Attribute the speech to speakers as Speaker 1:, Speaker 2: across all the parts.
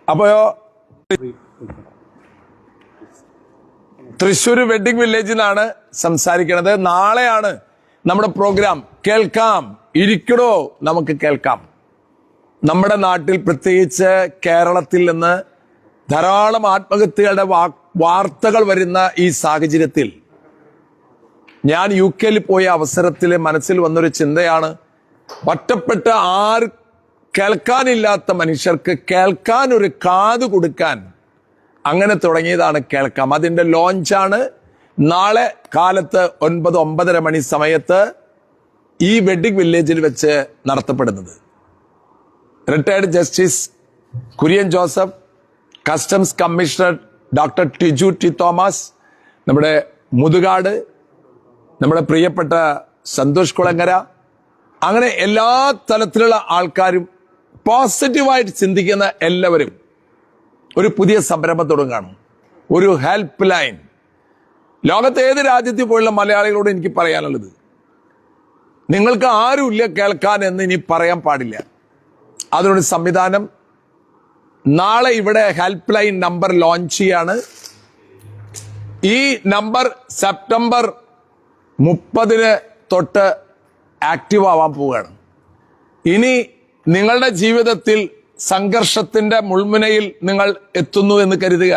Speaker 1: അപ്പോ തൃശ്ശൂർ വെഡിങ് വില്ലേജിൽ നിന്നാണ് സംസാരിക്കുന്നത്. നാളെയാണ് നമ്മുടെ പ്രോഗ്രാം. കേൾക്കാം, ഇരിക്കടോ, നമുക്ക് കേൾക്കാം. നമ്മുടെ നാട്ടിൽ, പ്രത്യേകിച്ച് കേരളത്തിൽ നിന്ന് ധാരാളം ആത്മഹത്യകളുടെ വാർത്തകൾ വരുന്ന ഈ സാഹചര്യത്തിൽ ഞാൻ UK പോയ അവസരത്തിൽ മനസ്സിൽ വന്നൊരു ചിന്തയാണ്, ഒറ്റപ്പെട്ട കേൾക്കാനില്ലാത്ത മനുഷ്യർക്ക് കേൾക്കാൻ ഒരു കാത് കൊടുക്കാൻ. അങ്ങനെ തുടങ്ങിയതാണ് കേൾക്കാം. അതിന്റെ ലോഞ്ചാണ് നാളെ കാലത്ത് 9-9:30 മണി സമയത്ത് ഈ വെഡിങ് വില്ലേജിൽ വെച്ച് നടത്തപ്പെടുന്നത്. Retired justice Kurian Joseph, customs commissioner doctor Tiju T Thomas, നമ്മുടെ മുതുകാട്, നമ്മുടെ പ്രിയപ്പെട്ട സന്തോഷ് കുളങ്ങര, അങ്ങനെ എല്ലാ തലത്തിലുള്ള ആൾക്കാരും, പോസിറ്റീവായിട്ട് ചിന്തിക്കുന്ന എല്ലാവരും ഒരു പുതിയ സംരംഭം തുടങ്ങുകയാണ്. ഒരു ഹെൽപ്പ് ലൈൻ. ലോകത്തെ ഏത് രാജ്യത്തിൽ പോയുള്ള മലയാളികളോട് എനിക്ക് പറയാനുള്ളത്, നിങ്ങൾക്ക് ആരുമില്ല കേൾക്കാൻ എന്ന് ഇനി പറയാൻ പാടില്ല. അതിനൊരു സംവിധാനം നാളെ ഇവിടെ ഹെൽപ്പ് ലൈൻ നമ്പർ ലോഞ്ച് ചെയ്യാണ്. ഈ നമ്പർ സെപ്റ്റംബർ 30 തൊട്ട് ആക്റ്റീവ് ആവാൻ പോവുകയാണ്. ഇനി നിങ്ങളുടെ ജീവിതത്തിൽ സംഘർഷത്തിന്റെ മുൾമുനയിൽ നിങ്ങൾ എത്തുന്നു എന്ന് കരുതുക.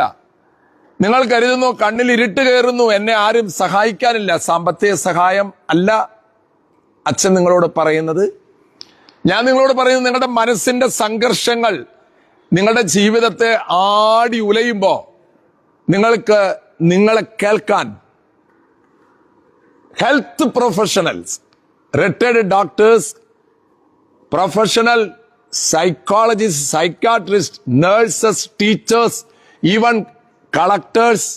Speaker 1: നിങ്ങൾ കരുതുന്നു കണ്ണിൽ ഇരുട്ട് കയറുന്നു, എന്നെ ആരും സഹായിക്കാനില്ല. സാമ്പത്തിക സഹായം അല്ല അച്ഛൻ നിങ്ങളോട് പറയുന്നത്. ഞാൻ നിങ്ങളോട് പറയുന്നത്, നിങ്ങളുടെ മനസ്സിന്റെ സംഘർഷങ്ങൾ നിങ്ങളുടെ ജീവിതത്തെ ആടി ഉലയുമ്പോ നിങ്ങളെ കേൾക്കാൻ health professionals, retired doctors, professional psychologist, psychiatrist, nurses, teachers, even collectors,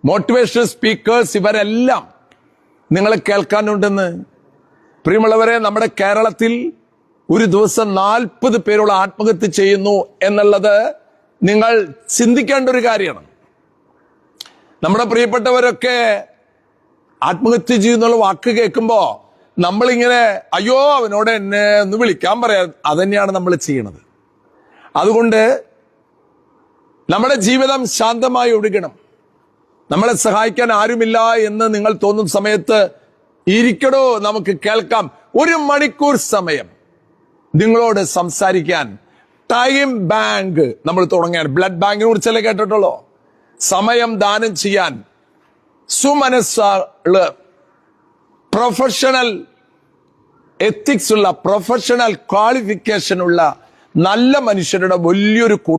Speaker 1: motivational speakers, ഇവരെല്ലാം നിങ്ങളെ കേൾക്കാനുണ്ടെന്ന്. പ്രിയമുള്ളവരെ, നമ്മുടെ കേരളത്തിൽ ഒരു ദിവസം 40 പേരോളം ആത്മഹത്യ ചെയ്യുന്നു എന്നുള്ളത് നിങ്ങൾ ചിന്തിക്കേണ്ട ഒരു കാര്യമാണ്. നമ്മുടെ പ്രിയപ്പെട്ടവരൊക്കെ ആത്മഹത്യ ചെയ്യുന്നുള്ള വാക്ക് കേൾക്കുമ്പോ നമ്മളിങ്ങനെ അയ്യോ അവനോട് എന്നെ ഒന്ന് വിളിക്കാൻ പറയാം, അതന്നെയാണ് നമ്മൾ ചെയ്യണത്. അതുകൊണ്ട് നമ്മുടെ ജീവിതം ശാന്തമായി ഒഴുകണം. നമ്മളെ സഹായിക്കാൻ ആരുമില്ല എന്ന് നിങ്ങൾ തോന്നുന്ന സമയത്ത് ഇരിക്കടോ, നമുക്ക് കേൾക്കാം. 1 മണിക്കൂർ സമയം നിങ്ങളോട് സംസാരിക്കാൻ ടൈം ബാങ്ക് നമ്മൾ തുടങ്ങിയാണ്. ബ്ലഡ് ബാങ്കിനെ കുറിച്ചല്ലേ കേട്ടിട്ടുള്ളൂ. സമയം ദാനം ചെയ്യാൻ സുമനസ്സുള്ള, പ്രൊഫഷണൽ എത്തിക്സ് ഉള്ള, പ്രൊഫഷണൽ ക്വാളിഫിക്കേഷൻ ഉള്ള നല്ല മനുഷ്യരുടെ വലിയൊരു